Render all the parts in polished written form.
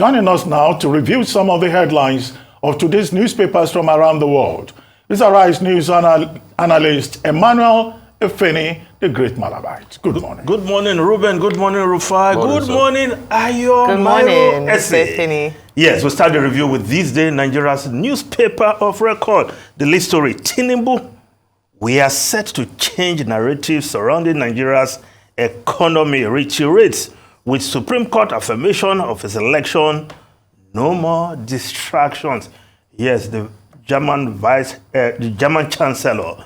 Joining us now to review some of the headlines of today's newspapers from around the world is our Rise News analyst Emmanuel Efeni, the Great Malabite. Good morning. Good morning, Ruben. Good morning, Rufai. Good morning, Ayo. Good morning, Mr. Efeni. Yes, we'll start the review with this day, Nigeria's newspaper of record. The lead story, Tinubu. We are set to change narratives surrounding Nigeria's economy, reiterates with Supreme Court affirmation of his election, no more distractions. Yes, the German Chancellor,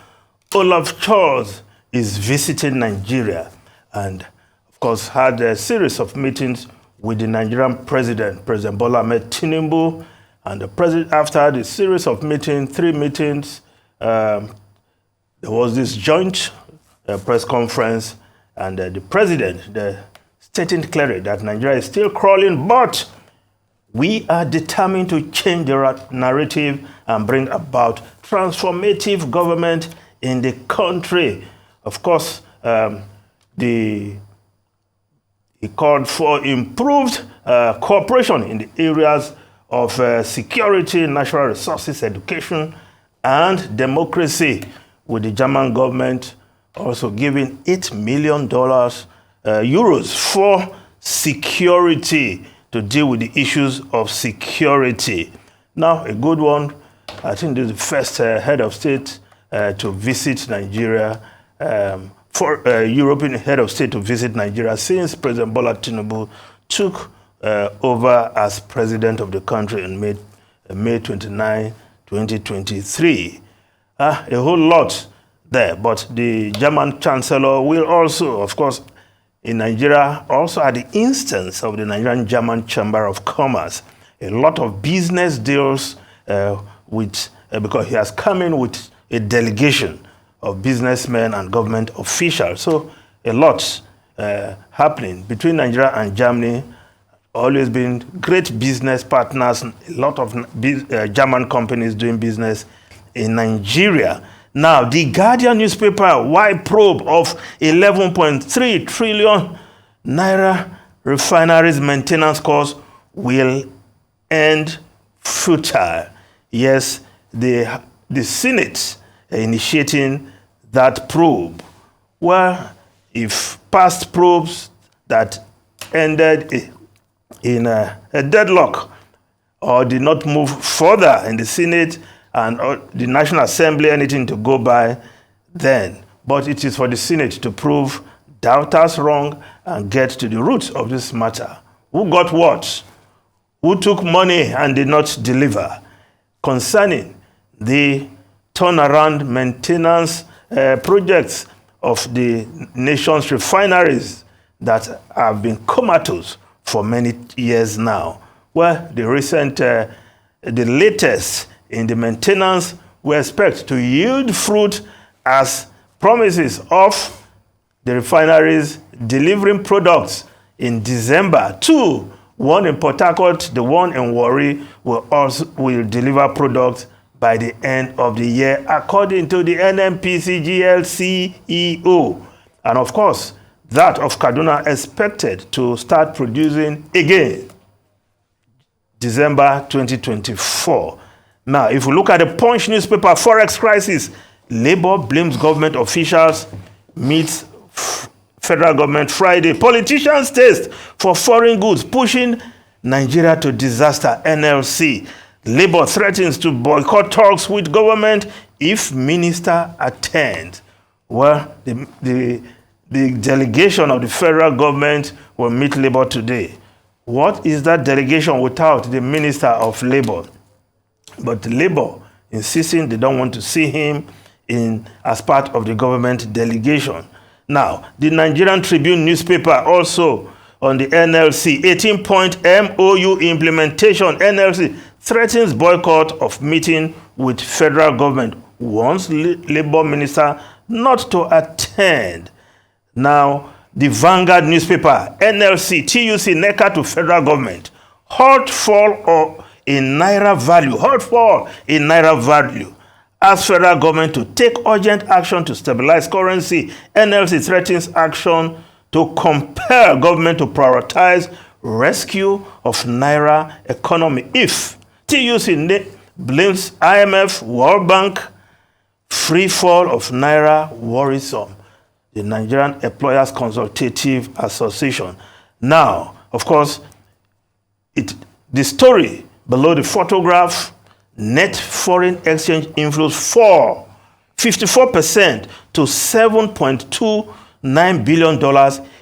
Olaf Scholz, is visiting Nigeria and, of course, had a series of meetings with the Nigerian President Bola Ahmed Tinubu. And the president, after the series of meetings, 3 meetings, there was this joint press conference, and the president stating clearly that Nigeria is still crawling, but we are determined to change the narrative and bring about transformative government in the country. Of course, he called for improved cooperation in the areas of security, natural resources, education, and democracy, with the German government also giving $8 million euros for security, to deal with the issues of security. Now, a good one. I think this is the first head of state to visit Nigeria, European head of state to visit Nigeria since President Bola Tinubu took over as president of the country on May 29, 2023. A whole lot there, but the German Chancellor will also, of course, in Nigeria, also at the instance of the Nigerian-German Chamber of Commerce, a lot of business deals because he has come in with a delegation of businessmen and government officials. So a lot happening between Nigeria and Germany. Always been great business partners. A lot of German companies doing business in Nigeria. Now, the Guardian newspaper, wide probe of 11.3 trillion naira refineries maintenance cost will end futile. Yes, the Senate initiating that probe. Well, if past probes that ended in a deadlock or did not move further in the Senate and the National Assembly, anything to go by then. But it is for the Senate to prove doubters wrong and get to the roots of this matter. Who got what? Who took money and did not deliver? Concerning the turnaround maintenance projects of the nation's refineries that have been comatose for many years now. Well, the latest in the maintenance, we expect to yield fruit as promises of the refineries delivering products in December. 2, one in Port Harcourt, the one in Warri will deliver products by the end of the year, according to the NNPCGL CEO. And of course, that of Kaduna expected to start producing again December 2024. Now, if we look at the Punch newspaper, Forex crisis, Labour blames government officials, meets federal government Friday. Politicians' taste for foreign goods pushing Nigeria to disaster, NLC. Labour threatens to boycott talks with government if minister attends. Well, the delegation of the federal government will meet Labour today. What is that delegation without the Minister of Labour? But Labour insisting they don't want to see him as part of the government delegation. Now, the Nigerian Tribune newspaper also on the NLC, 18-point MOU implementation. NLC threatens boycott of meeting with federal government, wants Labour minister not to attend. Now, the Vanguard newspaper, NLC, TUC, NECA to federal government. Halt fall in Naira value. Ask federal government to take urgent action to stabilize currency. NLC threatens action to compel government to prioritize rescue of Naira economy if TUC blames IMF, World Bank, free fall of Naira worrisome, the Nigerian Employers Consultative Association. Now, of course, the story below the photograph, net foreign exchange inflows fall 54% to $7.29 billion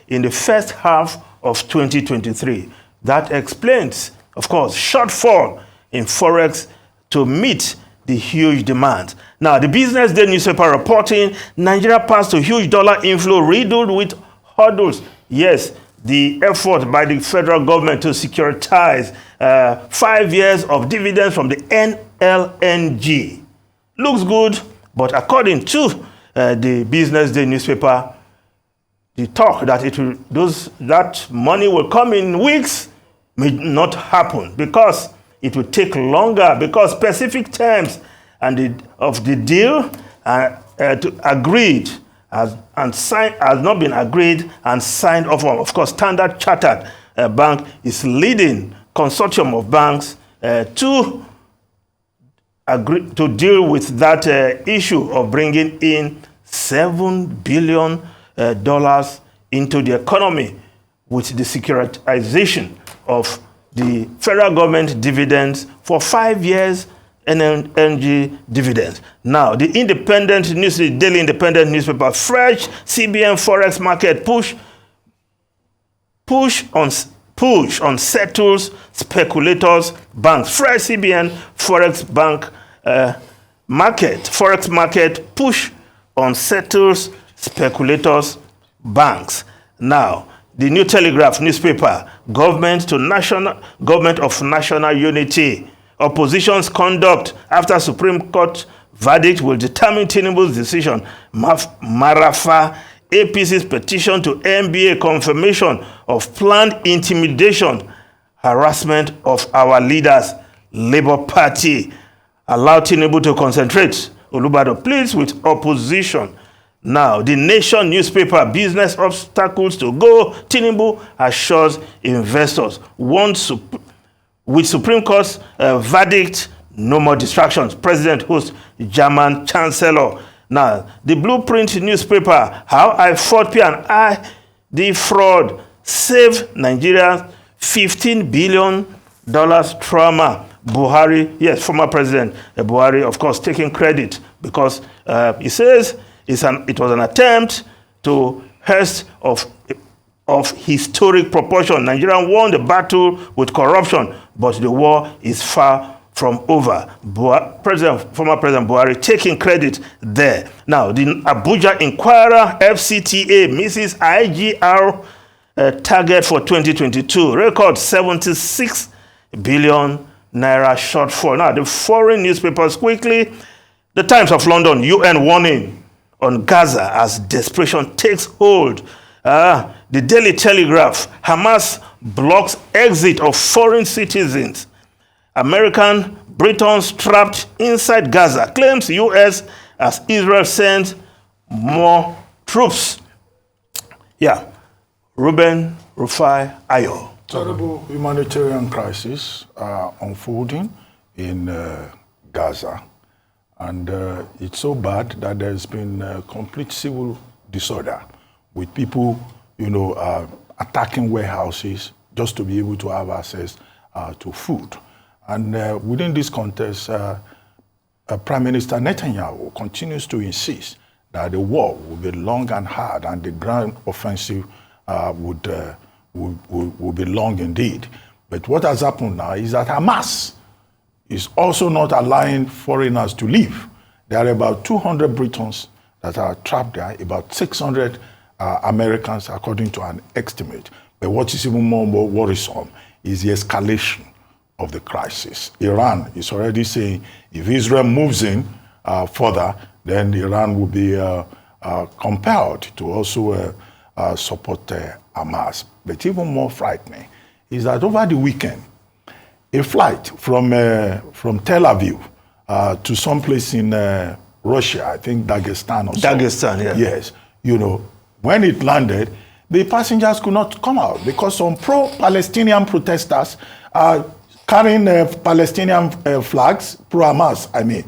in the first half of 2023. That explains, of course, shortfall in Forex to meet the huge demand. Now, the Business Day newspaper reporting Nigeria passed to huge dollar inflow riddled with hurdles. Yes, the effort by the federal government to securitize 5 years of dividends from the NLNG looks good, but according to the Business Day newspaper, the talk that that money will come in weeks may not happen because it will take longer, because specific terms of the deal has not been agreed and signed off on. Of course, Standard Chartered Bank is leading consortium of banks to deal with that issue of bringing in $7 billion into the economy with the securitization of the federal government dividends for 5 years, NLNG dividends. Now, the Daily Independent newspaper, fresh CBN Forex market push on settles speculators banks. Fresh CBN Forex market push on settles speculators banks. Now, the New Telegraph newspaper, government of national unity. Opposition's conduct after Supreme Court verdict will determine Tinubu's decision. Marafa, APC's petition to NBA confirmation of planned intimidation, harassment of our leaders. Labour Party allow Tinubu to concentrate. Olubado pleads with opposition. Now, the Nation newspaper, business obstacles to go. Tinubu assures investors. With Supreme Court's verdict, no more distractions. President hosts German Chancellor. Now, the Blueprint newspaper, how I fought P&I, the fraud, saved Nigeria $15 billion trauma. Buhari, yes, former President Buhari, of course, taking credit because he says it was an attempt to hurst of historic proportion. Nigeria won the battle with corruption, but the war is far from over. Former President Buhari taking credit there. Now, the Abuja Inquirer, FCTA misses IGR target for 2022. Record 76 billion naira shortfall. Now, the foreign newspapers quickly. The Times of London, UN warning on Gaza as desperation takes hold. The Daily Telegraph, Hamas blocks exit of foreign citizens. American Britons trapped inside Gaza, claims U.S. as Israel sends more troops. Yeah, Ruben Rufai Ayo. Terrible humanitarian crisis unfolding in Gaza. And it's so bad that there's been complete civil disorder with people, attacking warehouses just to be able to have access to food. And within this context, Prime Minister Netanyahu continues to insist that the war will be long and hard and the ground offensive will be long indeed. But what has happened now is that Hamas is also not allowing foreigners to leave. There are about 200 Britons that are trapped there, about 600 Americans, according to an estimate. But what is even more worrisome is the escalation of the crisis. Iran is already saying if Israel moves in further, then Iran will be compelled to also support Hamas. But even more frightening is that over the weekend, a flight from Tel Aviv to someplace in Russia, I think Dagestan or so. Dagestan, yeah. Yes. When it landed, the passengers could not come out because some pro-Palestinian protesters are carrying Palestinian flags, pro-Hamas, I mean,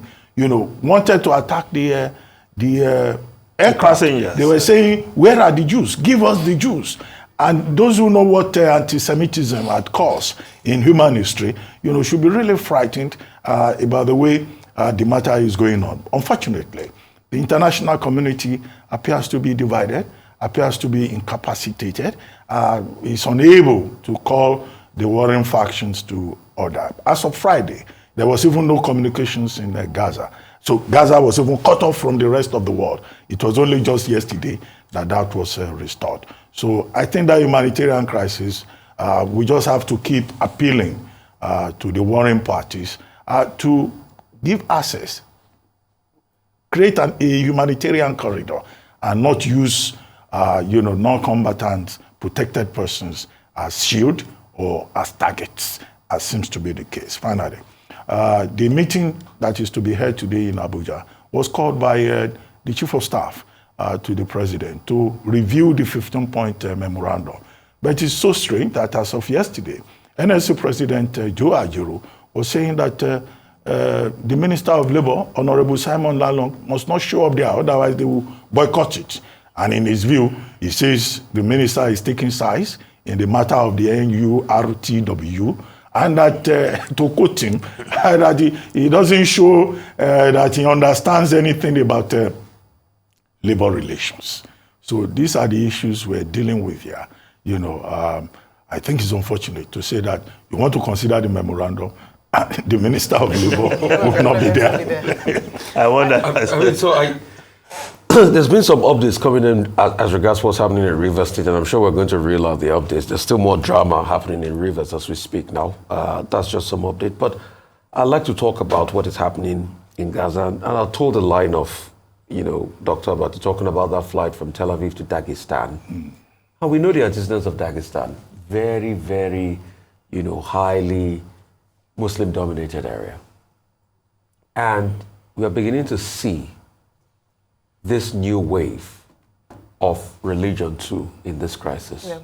wanted to attack the aircraft. Passengers. They were saying, where are the Jews? Give us the Jews. And those who know what anti-Semitism had caused in human history, should be really frightened about the way the matter is going on. Unfortunately, the international community appears to be divided, appears to be incapacitated, is unable to call the warring factions to order. As of Friday, there was even no communications in Gaza. So Gaza was even cut off from the rest of the world. It was only just yesterday that was restored. So I think that humanitarian crisis, we just have to keep appealing to the warring parties to give access, create a humanitarian corridor, and not use non-combatant protected persons as shield or as targets, as seems to be the case. Finally, the meeting that is to be held today in Abuja was called by the Chief of Staff to the President to review the 15-point memorandum. But it's so strange that as of yesterday, NLC President Joe Ajaero was saying that the Minister of Labour, Honorable Simon Lalong, must not show up there, otherwise they will boycott it. And in his view, he says the minister is taking sides in the matter of the NURTW, and that, to quote him, that he doesn't show that he understands anything about labor relations. So these are the issues we're dealing with here. I think it's unfortunate to say that you want to consider the memorandum, the Minister of Labour will not be there. I wonder. There's been some updates coming in as regards what's happening in Rivers State, and I'm sure we're going to reel out the updates. There's still more drama happening in Rivers as we speak now. That's just some update. But I'd like to talk about what is happening in Gaza. And I'll told the line of, Dr. Abati talking about that flight from Tel Aviv to Dagestan. And we know the antecedents of Dagestan. Very, very, highly Muslim-dominated area. And we are beginning to see this new wave of religion too in this crisis. Yeah.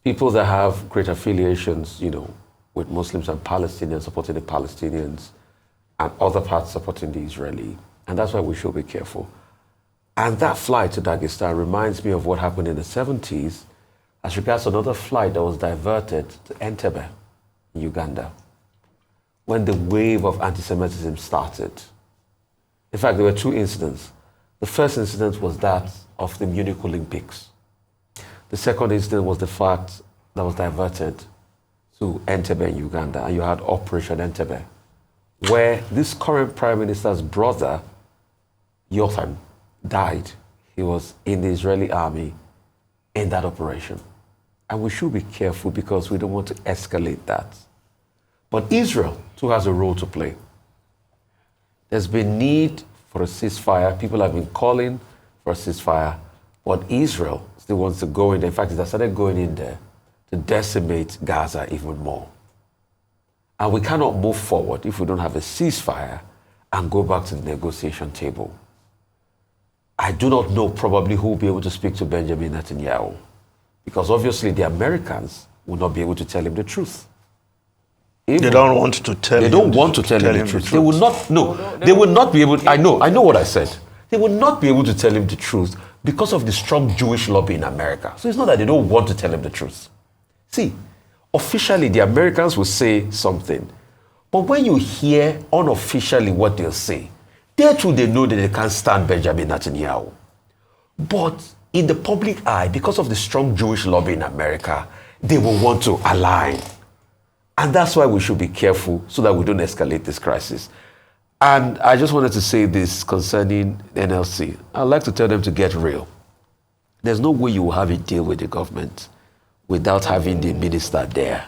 People that have great affiliations, with Muslims and Palestinians supporting the Palestinians and other parts supporting the Israeli. And that's why we should be careful. And that flight to Dagestan reminds me of what happened in the 70s as regards another flight that was diverted to Entebbe in Uganda when the wave of anti-Semitism started. In fact, there were two incidents. The first incident was that of the Munich Olympics. The second incident was the fact that was diverted to Entebbe in Uganda, and you had Operation Entebbe, where this current Prime Minister's brother, Yotam, died. He was in the Israeli army in that operation. And we should be careful because we don't want to escalate that. But Israel too has a role to play. There's been need for a ceasefire. People have been calling for a ceasefire, but Israel still wants to go in there. In fact, they started going in there to decimate Gaza even more. And we cannot move forward if we don't have a ceasefire and go back to the negotiation table. I do not know probably who will be able to speak to Benjamin Netanyahu, because obviously the Americans will not be able to tell him the truth. They don't want to tell him. They don't want to tell him the truth. They will not. No, they will not be able. I know what I said. They will not be able to tell him the truth because of the strong Jewish lobby in America. So it's not that they don't want to tell him the truth. See, officially the Americans will say something, but when you hear unofficially what they'll say, they too they know that they can't stand Benjamin Netanyahu. But in the public eye, because of the strong Jewish lobby in America, they will want to align. And that's why we should be careful so that we don't escalate this crisis. And I just wanted to say this concerning NLC. I'd like to tell them to get real. There's no way you will have a deal with the government without having the minister there.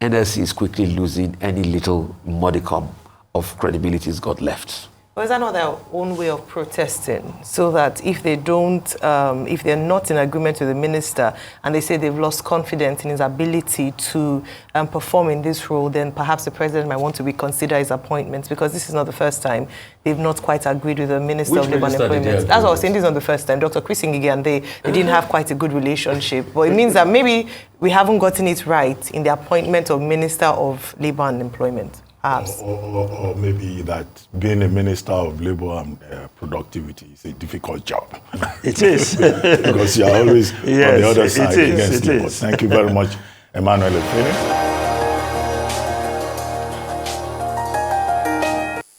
NLC is quickly losing any little modicum of credibility it's got left. Or is that not their own way of protesting? So that if they don't, if they're not in agreement with the minister and they say they've lost confidence in his ability to perform in this role, then perhaps the president might want to reconsider his appointments, because this is not the first time they've not quite agreed with the Minister of Labour and Employment. That's what I was saying, this is not the first time. Dr. Chris Ngige and they didn't have quite a good relationship. But it means that maybe we haven't gotten it right in the appointment of Minister of Labour and Employment. Or maybe that being a Minister of Labour and Productivity is a difficult job. It is. Because you are always on the other side against Labour. Thank you very much, Emmanuel Efene.